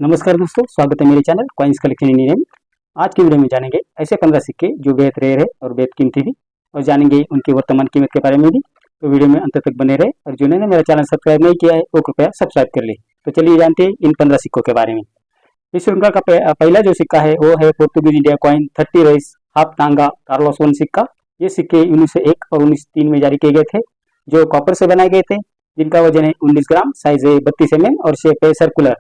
नमस्कार दोस्तों, स्वागत है मेरे चैनल कॉइन्स कलेक्शन इंडिया में। आज की वीडियो में जानेंगे ऐसे 15 सिक्के जो बेहद रेयर है और बेहद कीमती भी, और जानेंगे उनकी वर्तमान कीमत के बारे में भी। तो वीडियो में अंत तक बने रहे, और जिन्होंने मेरा चैनल सब्सक्राइब नहीं किया है वो कृपया सब्सक्राइब कर ले। तो चलिए जानते हैं इन 15 सिक्कों के बारे में। इस श्रृंखला का पहला जो सिक्का है वो है Portuguese India coin 30 rice half तांगा कार्लोस 1 सिक्का। ये सिक्के 1901 और 1903 में जारी किए गए थे, जो कॉपर से बनाए गए थे, जिनका वजन है 19 ग्राम, साइज है 32 mm और शेप है सर्कुलर।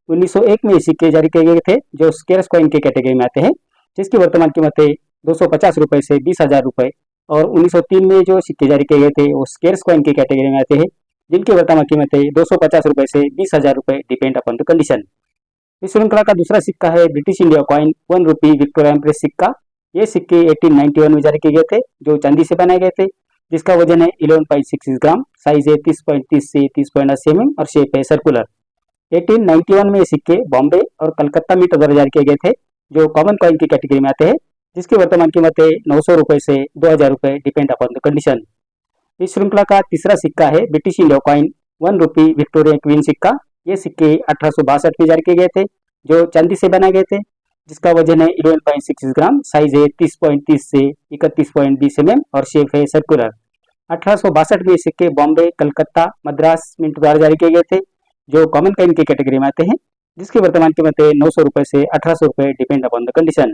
1901 में ये सिक्के जारी किए गए थे जो स्केर्स कॉइन के कैटेगरी में आते हैं, जिसकी वर्तमान कीमत है 250 रुपए से 20,000 रुपए। और 1903 में जो सिक्के जारी किए गए थे वो स्केर्स कॉइन की कैटेगरी में आते हैं, जिनकी वर्तमान कीमत है 250 रुपए से 20,000 रुपए, डिपेंड अपॉन द कंडीशन। इस श्रृंखला का दूसरा सिक्का है ब्रिटिश इंडिया कॉइन 1 रुपी विक्टोरिया एम्प्रेस सिक्का। ये सिक्के 1891 में जारी किए गए थे, जो चांदी से बनाए गए थे, जिसका वजन है 11.66 ग्राम, साइज है 30.30 से 30.80 mm और शेप है सर्कुलर। 1891 में ये सिक्के बॉम्बे और कलकत्ता में द्वारा जारी किए गए थे, जो कॉमन कॉइन की कैटेगरी में आते हैं, जिसकी वर्तमान कीमत है 900 रुपए से 2,000 रुपए, डिपेंड अपॉन द कंडीशन। इस श्रृंखला का तीसरा सिक्का है ब्रिटिश इंडिया कॉइन 1 रुपी विक्टोरिया क्वीन सिक्का। ये सिक्के 1862 में जारी किए गए थे, जो चांदी से बनाए गए थे, जिसका वजन है 11.66 ग्राम, साइज है 30.30 से 31.20 mm और शेप है सर्कुलर। 1862 में सिक्के बॉम्बे, कलकत्ता, मद्रास मिंट द्वारा जारी किए गए थे, जो कॉमन कॉइन की कैटेगरी में आते हैं, जिसकी वर्तमान कीमत है 900 रुपए से 1800 रुपए, डिपेंड अपॉन द कंडीशन।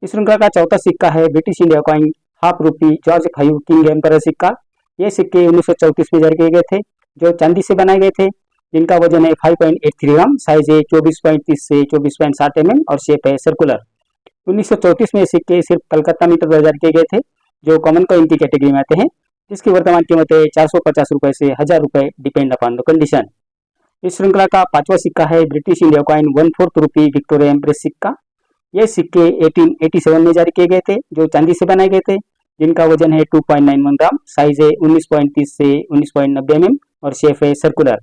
इस श्रृंखला का चौथा सिक्का है ब्रिटिश इंडिया कॉइन हाफ रुपी जॉर्ज 5 किंग एम्पर सिक्का। ये सिक्के 1934 में जारी किए गए थे, जो चांदी से बनाए गए थे, जिनका वजन है 5.83 ग्राम, साइज है 24.30 से 24.60 mm और शेप है सर्कुलर। 1934 में सिक्के सिर्फ कलकत्ता में जारी किए गए थे, जो कॉमन कॉइन की कैटेगरी में आते हैं, जिसकी वर्तमान कीमत है 450 रुपए से 1000 रुपए, डिपेंड अपॉन द कंडीशन। इस श्रृंखला का पांचवा सिक्का है ब्रिटिश इंडिया कॉइन 1/4 रुपी विक्टोरिया एम्प्रेस सिक्का। ये सिक्के 1887 में जारी किए गए थे, जो चांदी से बनाए गए थे, जिनका वजन है 2.91 ग्राम, साइज है 19.30 से 19.90 mm और शेप है सर्कुलर।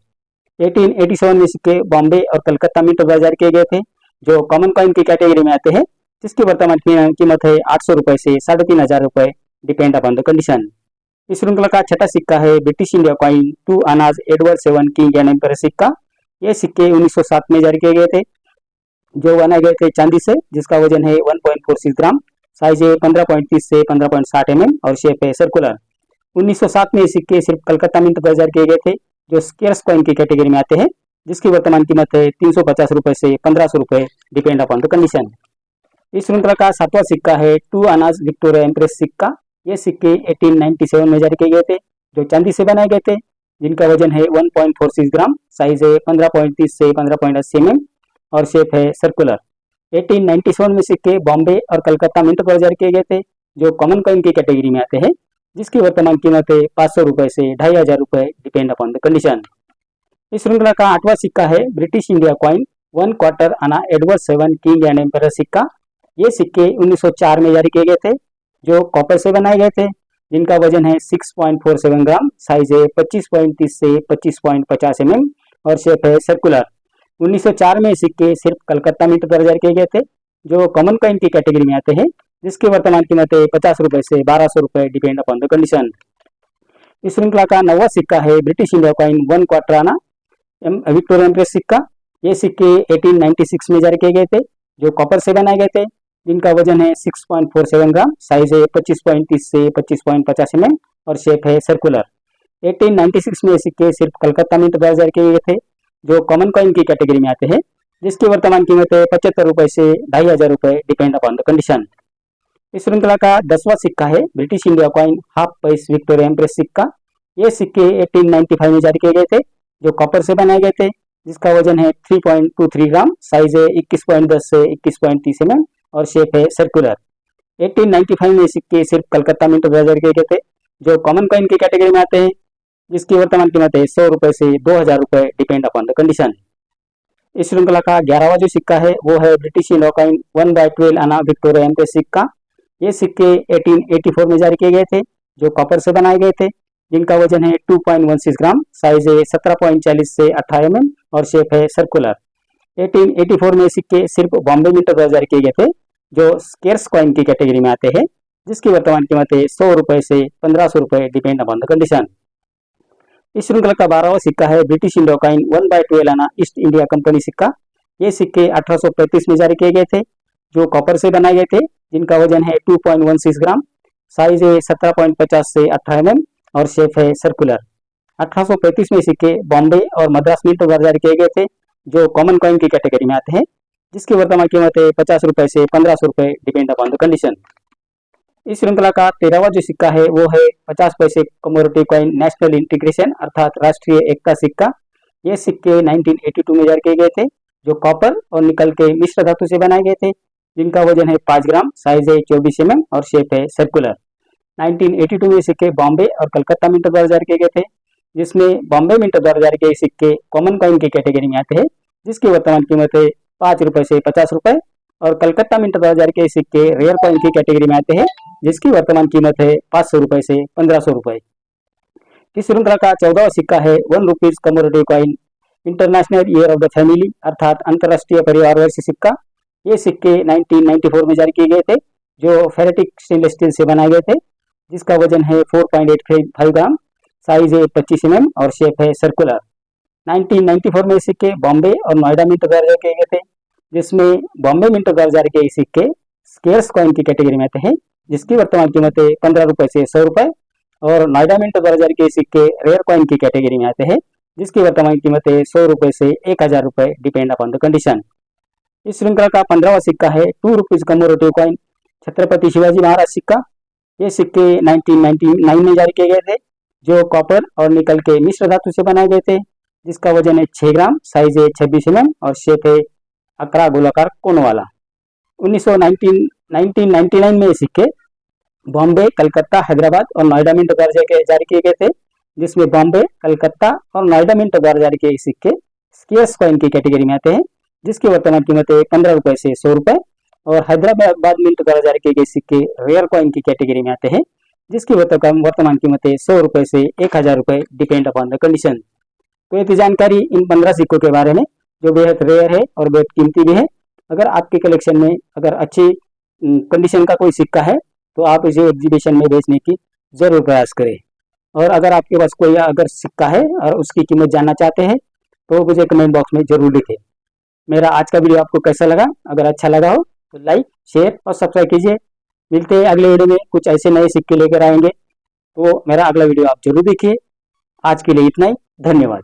1887 में सिक्के बॉम्बे और कलकत्ता में जारी किए गए थे, जो कॉमन कॉइन की कैटेगरी में आते हैं, जिसकी वर्तमान कीमत है 800 रुपए से 3,500 रुपए, डिपेंड अपॉन द कंडीशन। इस श्रृंखला का छठा सिक्का है ब्रिटिश इंडिया कॉइन 2 आनाज एडवर्ड 7 किंग एंड एम्पर सिक्का। ये सिक्के 1907 में जारी किए गए थे, जो बनाए गए थे चांदी से, जिसका वजन है 1.46 ग्राम, साइज है 15.30 से 15.60 mm और शेप है सर्कुलर। 1907 में ये सिक्के सिर्फ कलकत्ता मिंट पर जारी किए गए थे, जो स्केर्स कॉइन की कैटेगरी में आते हैं, जिसकी वर्तमान कीमत है 350 रुपए से 1500 रुपए, डिपेंड अपॉन द कंडीशन। इस श्रृंखला का सातवां सिक्का है 2 आनाज विक्टोरिया एम्प्रेस सिक्का। ये सिक्के 1897 में जारी किए गए थे, जो चांदी से बनाए गए थे, जिनका वजन है 1.46 ग्राम, साइज है 15.30 से 15.80 mm और शेप है सर्कुलर। 1897 में सिक्के बॉम्बे और कलकत्ता मिंट पर जारी किए गए थे, जो कॉमन कॉइन की कैटेगरी में आते हैं, जिसकी वर्तमान कीमत है 500 रुपए से 2500 रुपए, डिपेंड अपॉन द कंडीशन। इस श्रृंखला का आठवां सिक्का है ब्रिटिश इंडिया कॉइन 1/4 आना एडवर्ड 7 किंग एंड एम्पर सिक्का। ये सिक्के 1904 में जारी किए गए थे, जो कॉपर से बनाए गए थे, जिनका वजन है 6.47 ग्राम, साइज है 25.30 से 25.50 mm और शेप है सर्कुलर। 1904 में सिक्के सिर्फ कलकत्ता मिंट पर जारी किए गए थे, जो कॉमन कॉइन की कैटेगरी में आते हैं, जिसकी वर्तमान कीमत है 50 रुपए से 1200 रुपए, डिपेंड अपॉन द कंडीशन। इस श्रृंखला का नौवां सिक्का है ब्रिटिश इंडिया कॉइन 1/4 आना विक्टोरिया एम्प्रेस सिक्का। ये सिक्के 1896 में जारी किए गए थे, जो कॉपर से बनाए गए थे, जिनका वजन है 6.47 ग्राम, साइज है 25.30 से 25.50 mm और शेप है सर्कुलर। 1896 में सिक्के सिर्फ कलकत्ता मिंट द्वारा जारी किए गए थे, जो कॉमन कॉइन की कैटेगरी में आते हैं, जिसकी वर्तमान कीमत है 75 रुपए से 2500 रुपए, डिपेंड अपॉन द कंडीशन। इस श्रृंखला का 10वां सिक्का है ब्रिटिश इंडिया कॉइन हाफ पैस विक्टोरिया एम्प्रेस सिक्का। ये सिक्के 1895 में जारी किए गए थे, जो कॉपर से बनाए गए थे, जिसका वजन है 3.23 ग्राम, साइज है 21.10 से 21.30 mm और शेप है सर्कुलर। 1895 में सिक्के सिर्फ कलकत्ता मिंट पर जारी किए गए थे, जो कॉमन कॉइन की कैटेगरी में आते हैं, जिसकी वर्तमान कीमत है 100 रुपए से 2000 रुपए, डिपेंड अपॉन द कंडीशन। इस श्रृंखला का 11वां जो सिक्का है वो है ब्रिटिश इंडिया कॉइन 1/12 आना विक्टोरिया एम्प्रेस सिक्का। ये सिक्के 1884 में जारी किए गए थे, जो कॉपर से बनाए गए थे, जिनका वजन है 2.16 ग्राम, साइज है 17.40 से 18 mm और शेप है सर्कुलर। 1884 में सिक्के सिर्फ बॉम्बे मिंट पर जारी किए गए थे, जो स्केर्स कॉइन की कैटेगरी में आते हैं, जिसकी वर्तमान कीमत है 100 रुपए से 1500 रुपए, डिपेंड अपॉन द कंडीशन। इस श्रृंखला का 12वां सिक्का है ब्रिटिश इंडिया कॉइन 1/12 आना ईस्ट इंडिया कंपनी सिक्का। ये सिक्के 1835 में जारी किए गए थे, जो कॉपर से बनाए गए थे, जिनका वजन है 2.16 ग्राम, साइज है 17.50 से 18 mm और शेप है सर्कुलर। 1835 में सिक्के बॉम्बे और मद्रास मिंट द्वारा जारी किए गए थे, जो कॉमन कॉइन की कैटेगरी में आते हैं, जिसकी वर्तमान कीमत है 50 रुपए से 1500 रुपए, डिपेंड अपॉन द कंडीशन। इस श्रृंखला का 13वां जो सिक्का है वो है 50 पैसे कमोडिटी कॉइन नेशनल इंटीग्रेशन अर्थात राष्ट्रीय एकता सिक्का। ये सिक्के 1982 में जारी किए गए थे, जो कॉपर और निकल के मिश्र धातु से बनाए गए थे, जिनका वजन है 5 ग्राम, साइज है 24 mm और शेप है सर्कुलर। 1982 में सिक्के बॉम्बे और कलकत्ता मिंट द्वारा जारी किए गए थे, जिसमें बॉम्बे मिंट द्वारा जारी किए सिक्के कॉमन कॉइन की कैटेगरी में आते हैं, जिसकी वर्तमान कीमत है 5 रुपए से 50 रुपए, और कलकत्ता मिंट द्वारा जारी किए सिक्के रेयर कॉइन की कैटेगरी में आते हैं, जिसकी वर्तमान कीमत है 500 रुपए से 1500 रुपए। इस श्रृंखला का 14वां सिक्का है 1 rupees commodity coin international year of the family अर्थात अंतरराष्ट्रीय परिवार वर्ष सिक्का। ये सिक्के 1994 में जारी किए गए थे, जो फेरेटिक स्टेनलेस स्टील से बनाए गए थे, जिसका वजन है 4.85 ग्राम, साइज है 25 mm और शेप है सर्कुलर। 1994 में सिक्के बॉम्बे और नोएडा मिंट द्वारा जारी किए गए थे, जिसमें बॉम्बे मिंट द्वारा जारी किए सिक्के स्केर्स कॉइन की कैटेगरी में आते हैं, जिसकी वर्तमान कीमत है 15 रुपए से 100 रुपए, और नोएडा मिंट द्वारा जारी किए सिक्के रेयर कॉइन की कैटेगरी में आते हैं, जिसकी वर्तमान कीमत है 100 रुपए से 1000 रुपए, डिपेंड अपॉन द कंडीशन। इस श्रृंखला का 15वां सिक्का है 2 rupees commodity coin Chhatrapati Shivaji Maharaj सिक्का। ये सिक्के 1999 में जारी किए गए थे, जो कॉपर और निकल के मिश्र धातु से बनाए गए थे, जिसका वजन है 6 ग्राम, साइज है 26 mm और शेप है अकड़ा गोलाकार कोन वाला। 1999 में सिक्के बॉम्बे, कलकत्ता, हैदराबाद और नोएडा मिंट द्वारा जारी किए गए थे, जिसमें बॉम्बे, कलकत्ता और नोएडा मिंट द्वारा जारी किए सिक्के स्केर्स कॉइन की कैटेगरी में आते हैं, जिसकी वर्तमान कीमत है 15 रुपए से 100 रुपए, और हैदराबाद मिंट द्वारा जारी किए गए सिक्के रेयर कॉइन की कैटेगरी में आते हैं, जिसकी वर्तमान कीमत है 100 रुपए से 1000 रुपए, डिपेंड अपॉन द कंडीशन। तो ये थी जानकारी इन 15 सिक्कों के बारे में, जो बेहद रेयर है और बेहद कीमती भी है। अगर आपके कलेक्शन में अगर अच्छी कंडीशन का कोई सिक्का है, तो आप इसे एग्जीबिशन में बेचने की जरूर प्रयास करें। और अगर आपके पास कोई अगर सिक्का है और उसकी कीमत जानना चाहते हैं, तो मुझे कमेंट बॉक्स में जरूर लिखें। मेरा आज का वीडियो आपको कैसा लगा? अगर अच्छा लगा हो तो लाइक, शेयर और सब्सक्राइब कीजिए। मिलते हैं अगले वीडियो में, कुछ ऐसे नए सिक्के लेकर आएंगे, तो मेरा अगला वीडियो आप जरूर देखिए। आज के लिए इतना ही, धन्यवाद।